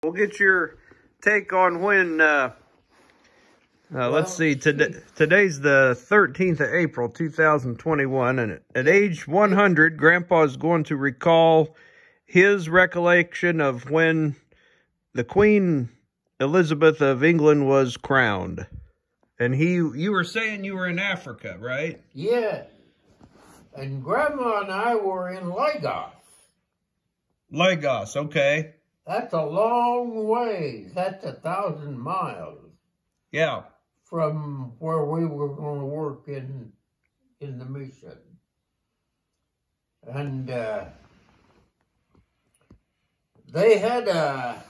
We'll get your take on when, let's see, today's the 13th of April, 2021, and at age 100, Grandpa is going to recall his recollection of when the Queen Elizabeth of England was crowned. And you were saying you were in Africa, right? Yeah. And Grandma and I were in Lagos. Lagos, okay. That's a long ways. That's 1,000 miles. Yeah. From where we were going to work in the mission. And they had a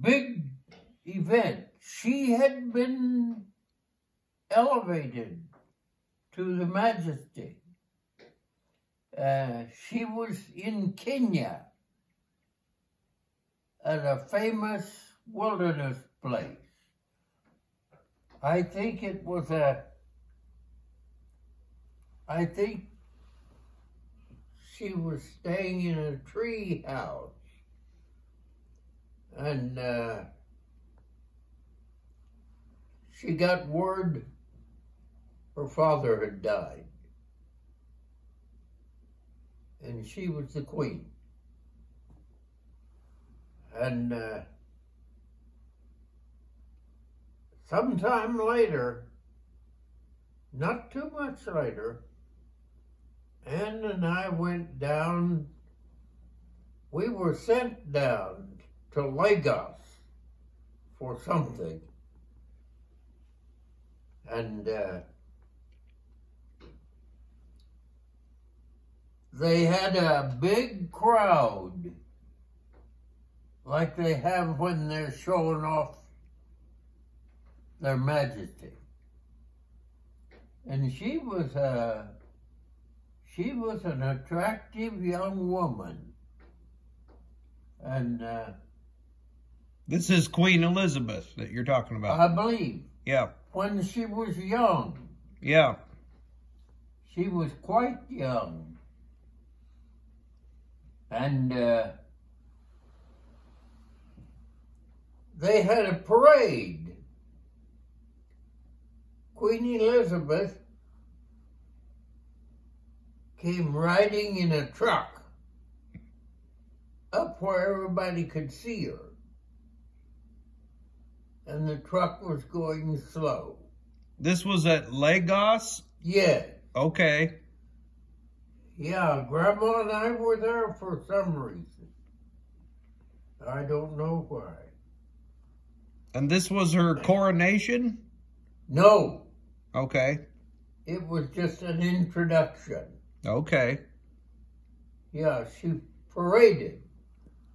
big event. She had been elevated to the Majesty. She was in Kenya at a famous wilderness place. I think she was staying in a tree house. And she got word her father had died. And she was the queen. And sometime later, not too much later, Ann and I went down, we were sent down to Lagos for something. And they had a big crowd like they have when they're showing off their Majesty. And she was an attractive young woman. And this is Queen Elizabeth that you're talking about. I believe. Yeah. When she was young. Yeah. She was quite young. And they had a parade. Queen Elizabeth came riding in a truck up where everybody could see her. And the truck was going slow. This was at Lagos? Yeah. Okay. Yeah, Grandma and I were there for some reason. I don't know why. And this was her coronation? No. Okay. It was just an introduction. Okay. Yeah, she paraded.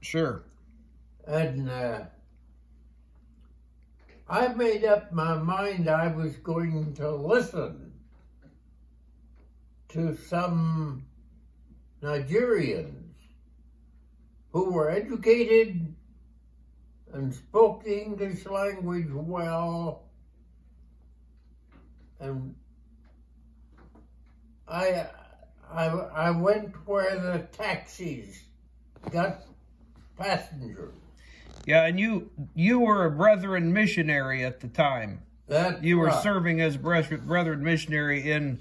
Sure. And I made up my mind I was going to listen to some Nigerians who were educated and spoke the English language well. And I went where the taxis got passengers. Yeah, and you were a Brethren missionary at the time. You were right. serving as Brethren missionary in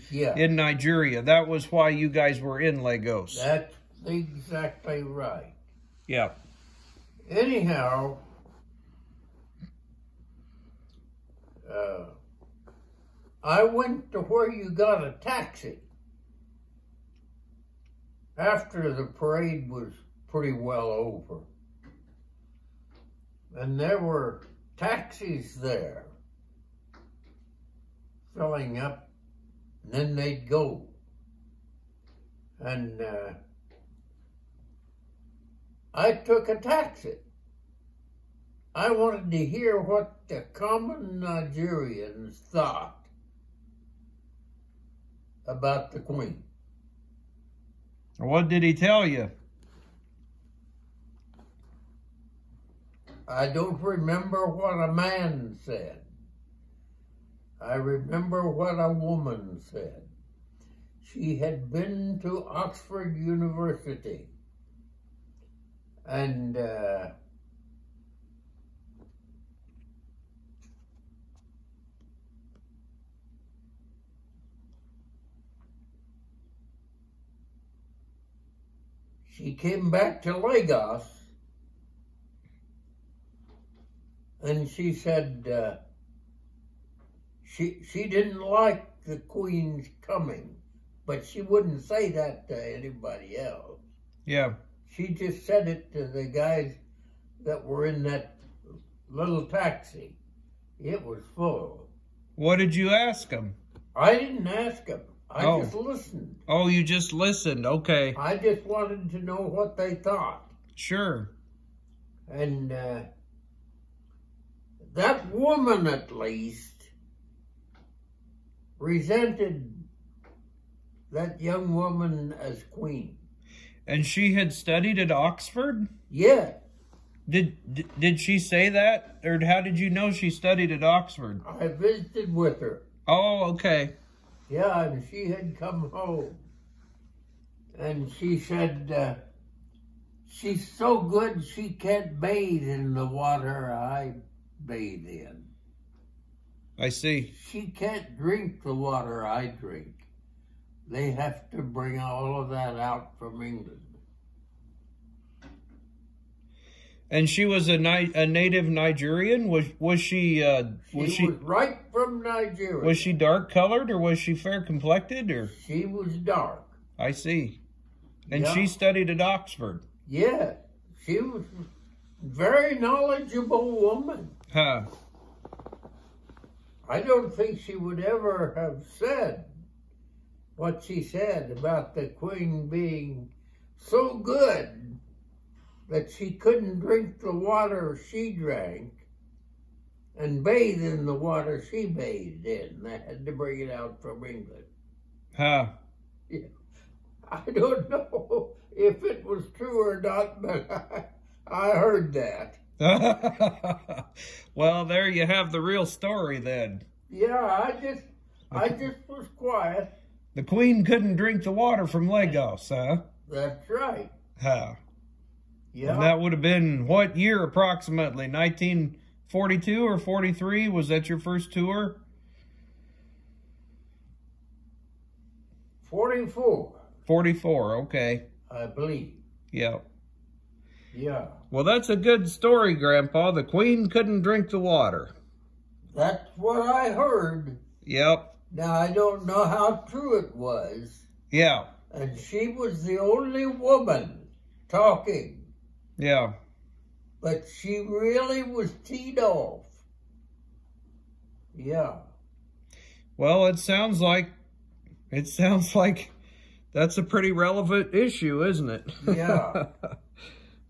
Nigeria. That was why you guys were in Lagos. That's exactly right. Yeah. Anyhow, I went to where you got a taxi after the parade was pretty well over. And there were taxis there filling up, and then they'd go. And I took a taxi. I wanted to hear what the common Nigerians thought about the Queen. What did he tell you? I don't remember what a man said. I remember what a woman said. She had been to Oxford University And she came back to Lagos, and she said she didn't like the Queen's coming, but she wouldn't say that to anybody else. Yeah. She just said it to the guys that were in that little taxi. It was full. What did you ask them? I didn't ask them. I just listened. Oh, you just listened. Okay. I just wanted to know what they thought. Sure. And that woman, at least, resented that young woman as queen. And she had studied at Oxford? Yeah. Did she say that? Or how did you know she studied at Oxford? I visited with her. Oh, okay. Yeah, and she had come home. And she said, she's so good she can't bathe in the water I bathe in. I see. She can't drink the water I drink. They have to bring all of that out from England. And she was a native Nigerian? Was she She was right from Nigeria. Was she dark colored or was she fair complected or? She was dark. I see. And Yeah. she studied at Oxford. Yeah. She was a very knowledgeable woman. Huh. I don't think she would ever have said what she said about the Queen being so good that she couldn't drink the water she drank and bathe in the water she bathed in. They had to bring it out from England. Huh. Yeah. I don't know if it was true or not, but I heard that. Well, there you have the real story then. Yeah, I just was quiet. The Queen couldn't drink the water from Lagos, huh? That's right. Huh. Yeah. And that would have been what year approximately? 1942 or 43? Was that your first tour? 44. 44, okay. I believe. Yeah. Yeah. Well, that's a good story, Grandpa. The Queen couldn't drink the water. That's what I heard. Yep. Now, I don't know how true it was. Yeah. And she was the only woman talking. Yeah. But she really was teed off. Yeah. Well, it sounds like that's a pretty relevant issue, isn't it? Yeah.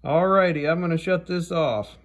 All righty, I'm going to shut this off.